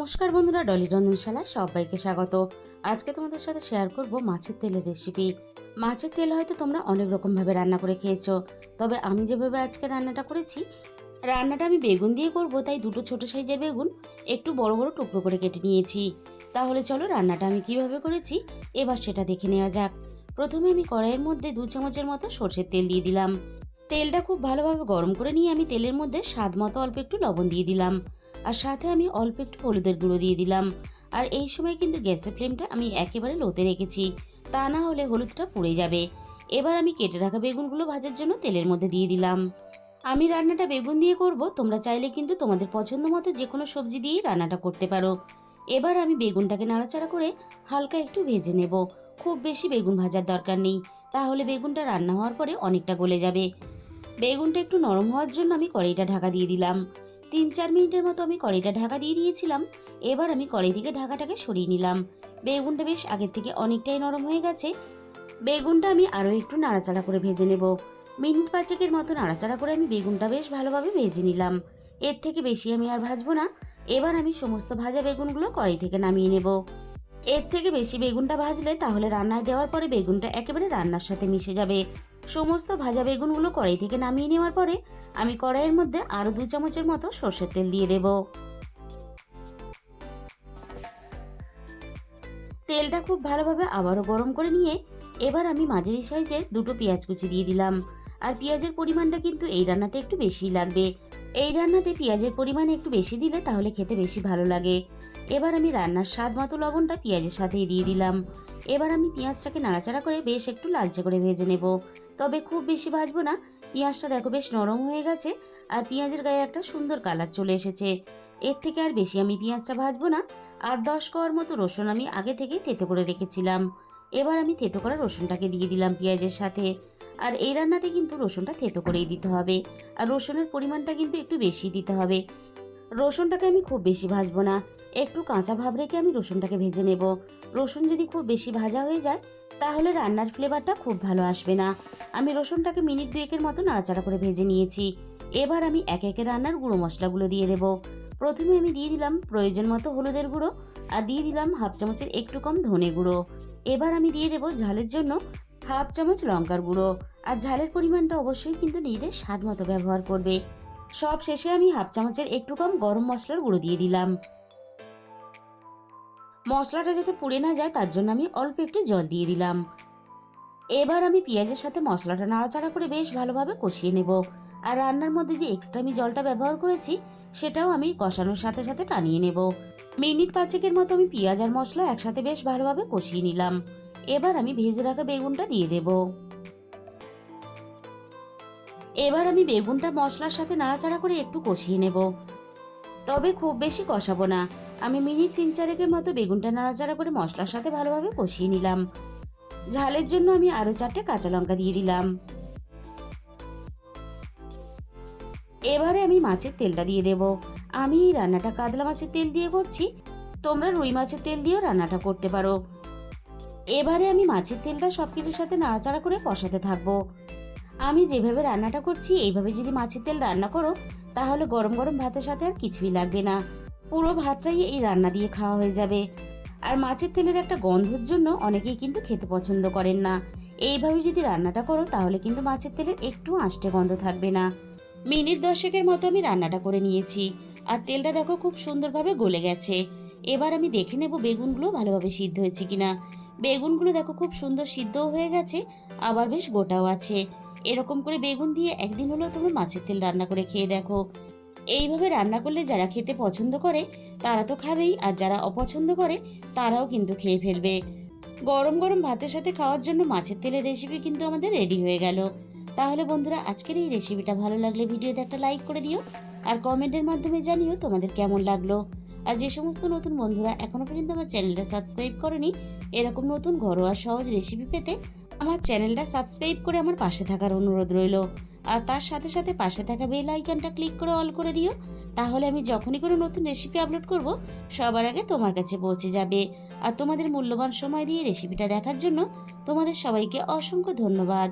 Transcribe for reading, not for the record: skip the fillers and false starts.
নমস্কার বন্ধুরা, ডলি রন্ধনশালায় সবাইকে স্বাগত। আজকে তোমাদের সাথে শেয়ার করব মাছের তেলের রেসিপি। মাছের তেল হয়তো তোমরা অনেক রকম ভাবে রান্না করে খেয়েছো, তবে আমি যেভাবে আজকে রান্নাটা করেছি, রান্নাটা আমি বেগুন দিয়ে করব, তাই দুটো ছোট সাইজের বেগুন একটু বড় বড় টুকরো করে কেটে নিয়েছি। তাহলে চলো রান্নাটা আমি কিভাবে করেছি এবার সেটা দেখে নেওয়া যাক। প্রথমে আমি কড়াইয়ের মধ্যে 2 চামচের মতো সর্ষের তেল দিয়ে দিলাম। তেলটা খুব ভালোভাবে গরম করে নিয়ে আমি তেলের মধ্যে স্বাদ মতো অল্প একটু লবণ দিয়ে দিলাম, আর সাথে আমি অল্প একটু হলুদের গুঁড়ো দিয়ে দিলাম। আর এই সময় কিন্তু গ্যাসের ফ্লেমটা আমি একেবারে লোতে রেখেছি, তা না হলে হলুদটা পুড়ে যাবে। এবার আমি কেটে রাখা বেগুনগুলো ভাজার জন্য তেলের মধ্যে দিয়ে দিলাম। আমি রান্নাটা বেগুন দিয়ে করব, তোমরা চাইলে কিন্তু তোমাদের পছন্দ মতো যে কোনো সবজি দিয়েই রান্নাটা করতে পারো। এবার আমি বেগুনটাকে নাড়াচাড়া করে হালকা একটু ভেজে নেব। খুব বেশি বেগুন ভাজার দরকার নেই, তাহলে বেগুনটা রান্না হওয়ার পরে অনেকটা গলে যাবে। বেগুনটা একটু নরম হওয়ার জন্য আমি কড়াইটা ঢাকা দিয়ে দিলাম। 3-4 মিনিটের মতো আমি কড়াইটা ঢাকা দিয়ে দিয়েছিলাম। এবার আমি কড়াই থেকে ঢাকাটাকে সরিয়ে নিলাম। বেগুনটা বেশ আগের থেকে অনেকটাই নরম হয়ে গেছে। বেগুনটা আমি আরও একটু নাড়াচাড়া করে ভেজে নেব। মিনিট 5 মতো নাড়াচাড়া করে আমি বেগুনটা বেশ ভালোভাবে ভেজে নিলাম। এর থেকে বেশি আমি আর ভাজবো না। এবার আমি সমস্ত ভাজা বেগুনগুলো কড়াই থেকে নামিয়ে নেব। এর থেকে বেশি বেগুনটা ভাজলে তাহলে রান্নায় দেওয়ার পরে বেগুনটা একেবারে রান্নার সাথে মিশে যাবে। সমস্ত ভাজা বেগুনগুলো কড়াই থেকে নামিয়ে নেওয়ার পরে আমি কড়াইয়ের মধ্যে আরও 2 চামচের মতো সর্ষের তেল দিয়ে দেব। তেলটা খুব ভালোভাবে আবারও গরম করে নিয়ে এবার আমি মাঝারি সাইজের 2টো পেঁয়াজ কুচি দিয়ে দিলাম। আর পেঁয়াজের পরিমাণটা কিন্তু এই রান্নাতে একটু বেশিই লাগবে। এই রান্নাতে পেঁয়াজের পরিমাণ একটু বেশি দিলে তাহলে খেতে বেশি ভালো লাগে। এবার আমি রান্নার স্বাদ মতো লবণটা পেঁয়াজের সাথেই দিয়ে দিলাম। এবার আমি পেঁয়াজটাকে নাড়াচাড়া করে বেশ একটু লালচে করে ভেজে নেব, তবে খুব বেশি ভাজবো না। পেঁয়াজটা দেখো বেশ নরম হয়ে গেছে, আর পেঁয়াজের গায়ে একটা সুন্দর কালার চলে এসেছে। এর থেকে আর বেশি আমি পেঁয়াজটা ভাজবো না। আর 10 কোয়ার মতো রসুন আমি আগে থেকেই থেতো করে রেখেছিলাম। এবার আমি থেতো করা রসুনটাকে দিয়ে দিলাম পেঁয়াজের সাথে। আর এই রান্নাতে কিন্তু রসুনটা থেতো করেই দিতে হবে, আর রসুনের পরিমাণটা কিন্তু একটু বেশি দিতে হবে। রসুনটাকে আমি খুব বেশি ভাজবো না, একটু কাঁচা ভাব রেখে আমি রসুনটাকে ভেজে নেব। রসুন যদি খুব বেশি ভাজা হয়ে যায় তাহলে রান্নার ফ্লেভারটা খুব ভালো আসবে না। আমি রসুনটাকে মিনিট 2 মতো নাড়াচাড়া করে ভেজে নিয়েছি। এবার আমি একে একে রান্নার গুঁড়ো মশলাগুলো দিয়ে দেব। প্রথমে আমি দিয়ে দিলাম প্রয়োজন মতো হলুদের গুঁড়ো, আর দিয়ে দিলাম হাফ চামচের একটু কম ধনে গুঁড়ো। এবার আমি দিয়ে দেব ঝালের জন্য হাফ চামচ লঙ্কার গুঁড়ো, আর ঝালের পরিমাণটা অবশ্যই কিন্তু নিজেদের স্বাদ মতো ব্যবহার করবে। সব শেষে আমি হাফ চামচের একটু কম গরম মশলার গুঁড়ো দিয়ে দিলাম। মশলাটা যাতে পুড়ে না যায় তার জন্য আমি অল্প একটু জল দিয়ে দিলাম। এবার আমি পেঁয়াজের সাথে মশলাটা নাড়াচাড়া করে বেশ ভালোভাবে কষিয়ে নেব। আর রান্নার মধ্যে যে এক্সট্রা আমি জলটা ব্যবহার করেছি সেটাও আমি কষানোর সাথে সাথে টানিয়ে নেব। মিনিট 5 মতো আমি পেঁয়াজ আর মশলা একসাথে বেশ ভালোভাবে কষিয়ে নিলাম। এবার আমি ভেজে রাখা বেগুনটা দিয়ে দেব। এবার আমি বেগুনটা মশলার সাথে নাড়াচাড়া করে একটু কষিয়ে নেব, তবে খুব বেশি কষাবো না। আমি মিনিট 3-4 মতো বেগুনটা নাড়াচাড়া করে মশলার সাথে ভালোভাবে কষিয়ে নিলাম। ঝালের জন্য আমি আরও 4টে কাঁচা লঙ্কা দিয়ে দিলাম। এবারে আমি মাছের তেলটা দিয়ে দেব। আমি এই রান্নাটা কাতলা মাছের তেল দিয়ে করছি, তোমরা রুই মাছের তেল দিয়েও রান্নাটা করতে পারো। এবারে আমি মাছের তেলটা সবকিছুর সাথে নাড়াচাড়া করে কষাতে থাকবো। আমি যেভাবে রান্নাটা করছি এইভাবে যদি মাছের তেল রান্না করো তাহলে গরম গরম ভাতের সাথে আর কিছুই লাগবে না, পুরো ভাতটাই এই রান্না দিয়ে খাওয়া হয়ে যাবে। আর মাছের তেলের একটা গন্ধের জন্য অনেকেই কিন্তু খেতে পছন্দ করেন না। এইভাবে যদি রান্নাটা করো তাহলে কিন্তু মাছের তেলের একটু আঁশটে গন্ধ থাকবে না। মিনিট 10 মতো আমি রান্নাটা করে নিয়েছি, আর তেলটা দেখো খুব সুন্দরভাবে গলে গেছে। এবার আমি দেখে নেব বেগুনগুলো ভালোভাবে সিদ্ধ হয়েছে কিনা। বেগুনগুলো দেখো খুব সুন্দর সিদ্ধও হয়ে গেছে, আবার বেশ গোটাও আছে। এরকম করে বেগুন দিয়ে একদিন হলেও তোমরা মাছের তেল রান্না করে খেয়ে দেখো। এইভাবে রান্না করলে যারা খেতে পছন্দ করে তারা তো খাবেই, আর যারা অপছন্দ করে তারাও কিন্তু খেয়ে ফেলবে। গরম গরম ভাতের সাথে খাওয়ার জন্য মাছের তেলের রেসিপি কিন্তু আমাদের রেডি হয়ে গেল। তাহলে বন্ধুরা, আজকের এই রেসিপিটা ভালো লাগলে ভিডিওতে একটা লাইক করে দিও, আর কমেন্টের মাধ্যমে জানিও তোমাদের কেমন লাগলো। আর যে সমস্ত নতুন বন্ধুরা এখনো পর্যন্ত আমার চ্যানেলটা সাবস্ক্রাইব করনি, এরকম নতুন ঘরোয়া সহজ রেসিপি পেতে আমার চ্যানেলটা সাবস্ক্রাইব করে আমার পাশে থাকার অনুরোধ রইল। আর তার সাথে সাথে পাশে থাকা বেল আইকনটা ক্লিক করে অল করে দিও, তাহলে আমি যখনই কোনো নতুন রেসিপি আপলোড করব সবার আগে তোমার কাছে পৌঁছে যাবে। আর তোমাদের মূল্যবান সময় দিয়ে রেসিপিটা দেখার জন্য তোমাদের সবাইকে অসংখ্য ধন্যবাদ।